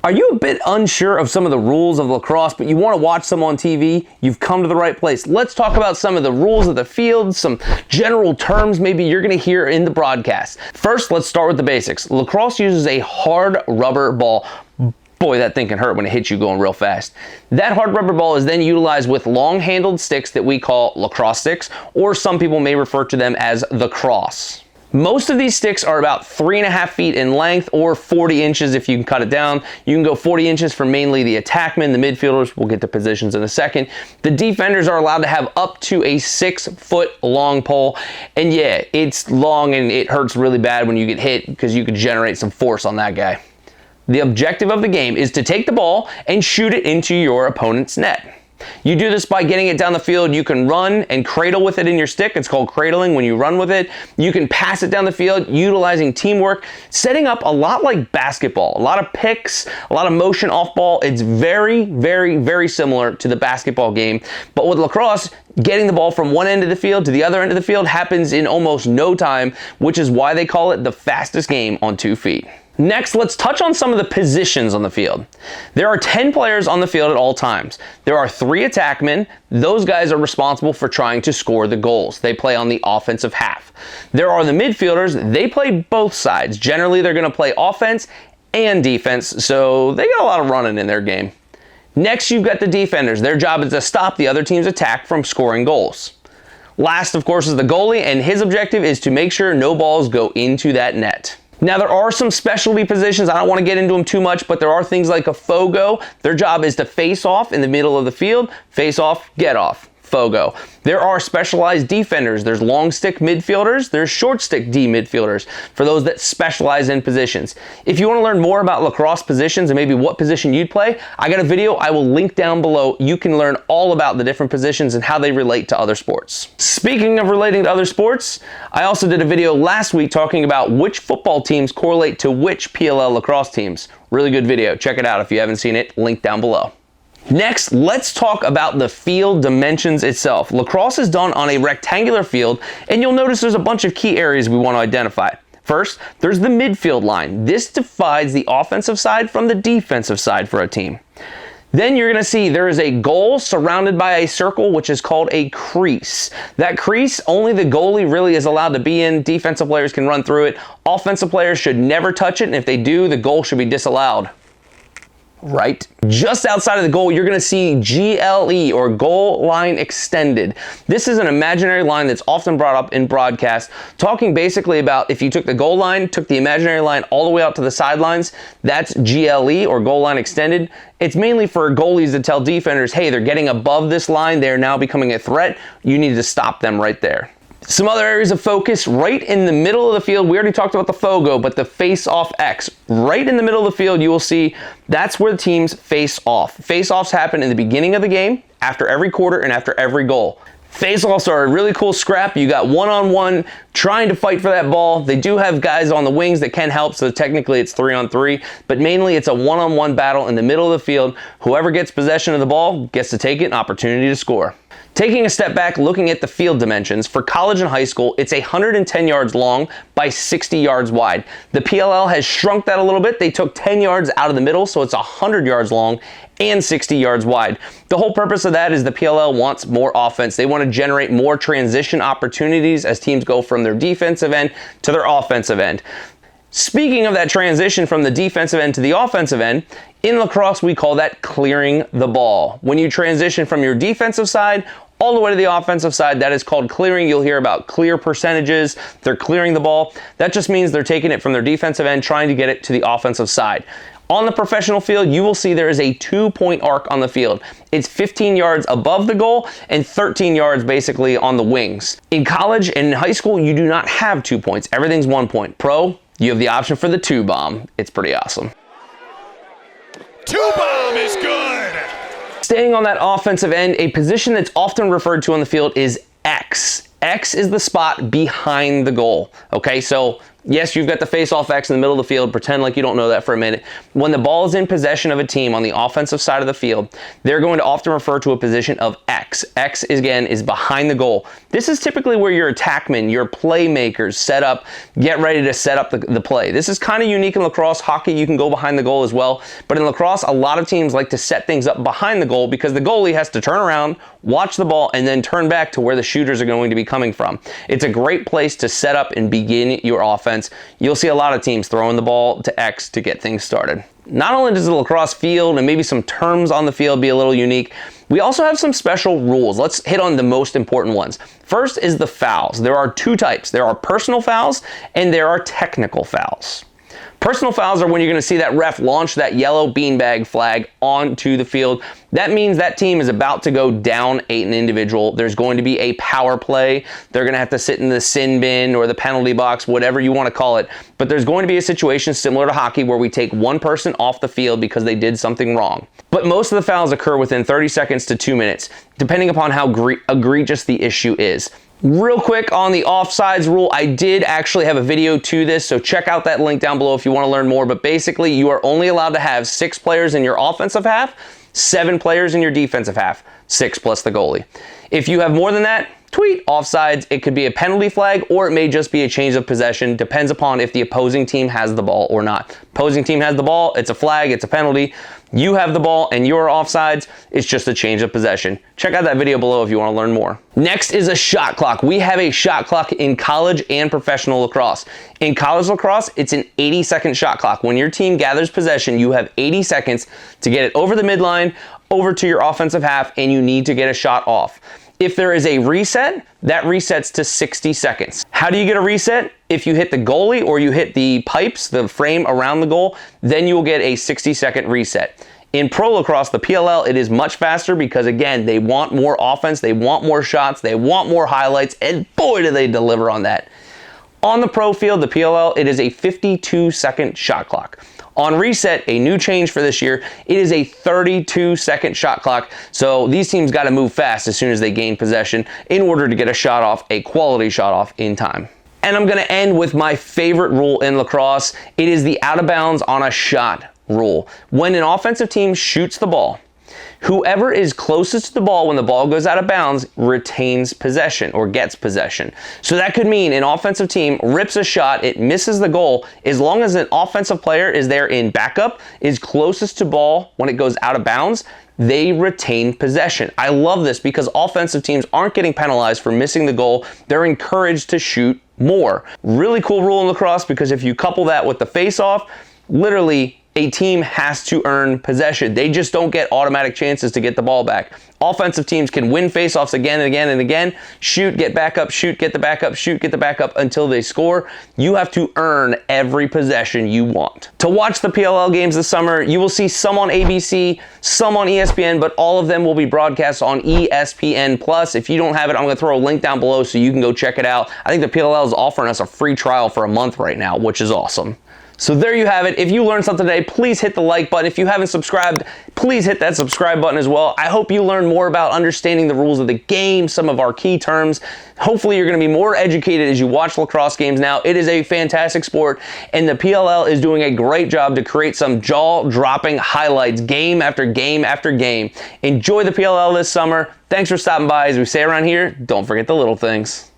Are you a bit unsure of some of the rules of lacrosse, but you want to watch some on TV? You've come to the right place. Let's talk about some of the rules of the field, some general terms maybe you're going to hear in the broadcast. First, let's start with the basics. Lacrosse uses a hard rubber ball. Boy, that thing can hurt when it hits you going real fast. That hard rubber ball is then utilized with long-handled sticks that we call lacrosse sticks, or some people may refer to them as the crosse. Most of these sticks are about 3.5 feet in length, or 40 inches if you can cut it down. You can go 40 inches for mainly the attackmen, the midfielders. We'll get to positions in a second. The defenders are allowed to have up to a 6-foot long pole. And yeah, it's long and it hurts really bad when you get hit because you could generate some force on that guy. The objective of the game is to take the ball and shoot it into your opponent's net. You do this by getting it down the field. You can run and cradle with it in your stick. It's called cradling when you run with it. You can pass it down the field utilizing teamwork, setting up a lot like basketball. A lot of picks, a lot of motion off ball. It's very, very, very similar to the basketball game. But with lacrosse, getting the ball from one end of the field to the other end of the field happens in almost no time, which is why they call it the fastest game on 2 feet. Next, let's touch on some of the positions on the field. There are 10 players on the field at all times. There are 3 attackmen. Those guys are responsible for trying to score the goals. They play on the offensive half. There are the midfielders. They play both sides. Generally, they're going to play offense and defense, so they got a lot of running in their game. Next, you've got the defenders. Their job is to stop the other team's attack from scoring goals. Last, of course, is the goalie, and his objective is to make sure no balls go into that net. Now, there are some specialty positions. I don't want to get into them too much, but there are things like a fogo. Their job is to face off in the middle of the field, face off, get off. Fogo. There are specialized defenders. There's long stick midfielders. There's short stick D midfielders for those that specialize in positions. If you want to learn more about lacrosse positions and maybe what position you'd play, I got a video I will link down below. You can learn all about the different positions and how they relate to other sports. Speaking of relating to other sports, I also did a video last week talking about which football teams correlate to which PLL lacrosse teams. Really good video. Check it out if you haven't seen it. Link down below. Next, let's talk about the field dimensions itself. Lacrosse is done on a rectangular field, and you'll notice there's a bunch of key areas we want to identify. First, there's the midfield line. This divides the offensive side from the defensive side for a team. Then you're going to see there is a goal surrounded by a circle, which is called a crease. That crease, only the goalie really is allowed to be in. Defensive players can run through it. Offensive players should never touch it, and if they do, the goal should be disallowed. Right? Just outside of the goal, you're going to see GLE, or goal line extended. This is an imaginary line that's often brought up in broadcast, talking basically about if you took the goal line, took the imaginary line all the way out to the sidelines, that's GLE, or goal line extended. It's mainly for goalies to tell defenders, hey, they're getting above this line, they're now becoming a threat, you need to stop them right there. Some other areas of focus, right in the middle of the field, we already talked about the fogo, but the face-off X. Right in the middle of the field, you will see that's where the teams face off. Face-offs happen in the beginning of the game, after every quarter, and after every goal. Face-offs are a really cool scrap. You got one-on-one trying to fight for that ball. They do have guys on the wings that can help, so technically it's 3-on-3, but mainly it's a one-on-one battle in the middle of the field. Whoever gets possession of the ball gets to take it, an opportunity to score. Taking a step back, looking at the field dimensions, for college and high school, it's 110 yards long by 60 yards wide. The PLL has shrunk that a little bit. They took 10 yards out of the middle, so it's 100 yards long and 60 yards wide. The whole purpose of that is the PLL wants more offense. They want to generate more transition opportunities as teams go from their defensive end to their offensive end. Speaking of that transition from the defensive end to the offensive end, in lacrosse we call that clearing the ball. When you transition from your defensive side all the way to the offensive side, that is called clearing. You'll hear about clear percentages. They're clearing the ball. That just means they're taking it from their defensive end, trying to get it to the offensive side. On the professional field, you will see there is a 2-point arc on the field. It's 15 yards above the goal and 13 yards basically on the wings. In college and in high school, you do not have 2 points. Everything's 1 point. Pro, you have the option for the 2-bomb. It's pretty awesome. 2-bomb is good. Staying on that offensive end, a position that's often referred to on the field is X. X is the spot behind the goal. Okay, so Yes, you've got the face-off X in the middle of the field. Pretend like you don't know that for a minute. When the ball is in possession of a team on the offensive side of the field, they're going to often refer to a position of X. X, again, is behind the goal. This is typically where your attackmen, your playmakers set up, get ready to set up the play. This is kind of unique in lacrosse. Hockey, you can go behind the goal as well. But in lacrosse, a lot of teams like to set things up behind the goal because the goalie has to turn around, watch the ball, and then turn back to where the shooters are going to be coming from. It's a great place to set up and begin your offense. You'll see a lot of teams throwing the ball to X to get things started. Not only does the lacrosse field and maybe some terms on the field be a little unique, we also have some special rules. Let's hit on the most important ones. First is the fouls. There are two types. There are personal fouls and there are technical fouls. Personal fouls are when you're going to see that ref launch that yellow beanbag flag onto the field. That means that team is about to go down an individual. There's going to be a power play. They're going to have to sit in the sin bin or the penalty box, whatever you want to call it. But there's going to be a situation similar to hockey where we take one person off the field because they did something wrong. But most of the fouls occur within 30 seconds to 2 minutes, depending upon how egregious the issue is. Real quick on the offsides rule, I did actually have a video to this, so check out that link down below if you want to learn more. But basically, you are only allowed to have 6 players in your offensive half, 7 players in your defensive half, 6 plus the goalie. If you have more than that, tweet offsides. It could be a penalty flag or it may just be a change of possession. Depends upon if the opposing team has the ball or not. Opposing team has the ball, it's a flag, it's a penalty. You have the ball and you're offsides, it's just a change of possession. Check out that video below if you want to learn more. Next is a shot clock. We have a shot clock in college and professional lacrosse. In college lacrosse, it's an 80-second shot clock. When your team gathers possession, you have 80 seconds to get it over the midline, over to your offensive half, and you need to get a shot off. If there is a reset, that resets to 60 seconds. How do you get a reset? If you hit the goalie or you hit the pipes, the frame around the goal, then you will get a 60-second reset. In pro lacrosse, the PLL, it is much faster because, again, they want more offense, they want more shots, they want more highlights, and boy, do they deliver on that. On the pro field, the PLL, it is a 52-second shot clock. On reset, a new change for this year, it is a 32-second shot clock. So these teams got to move fast as soon as they gain possession in order to get a shot off, a quality shot off in time. And I'm going to end with my favorite rule in lacrosse. It is the out of bounds on a shot rule. When an offensive team shoots the ball, whoever is closest to the ball when the ball goes out of bounds retains possession or gets possession. So that could mean an offensive team rips a shot, it misses the goal. As long as an offensive player is there in backup, is closest to ball when it goes out of bounds, they retain possession. I love this because offensive teams aren't getting penalized for missing the goal. They're encouraged to shoot more. Really cool rule in lacrosse because if you couple that with the face-off, literally a team has to earn possession. They just don't get automatic chances to get the ball back. Offensive teams can win faceoffs again and again and again, shoot, get back up, shoot, get the back up, shoot, get the back up until they score. You have to earn every possession you want. To watch the PLL games this summer, you will see some on ABC, some on ESPN, but all of them will be broadcast on ESPN+. If you don't have it, I'm going to throw a link down below so you can go check it out. I think the PLL is offering us a free trial for a month right now, which is awesome. So there you have it. If you learned something today, please hit the like button. If you haven't subscribed, please hit that subscribe button as well. I hope you learned more about understanding the rules of the game, some of our key terms. Hopefully you're going to be more educated as you watch lacrosse games now. It is a fantastic sport, and the PLL is doing a great job to create some jaw-dropping highlights game after game after game. Enjoy the PLL this summer. Thanks for stopping by. As we say around here, don't forget the little things.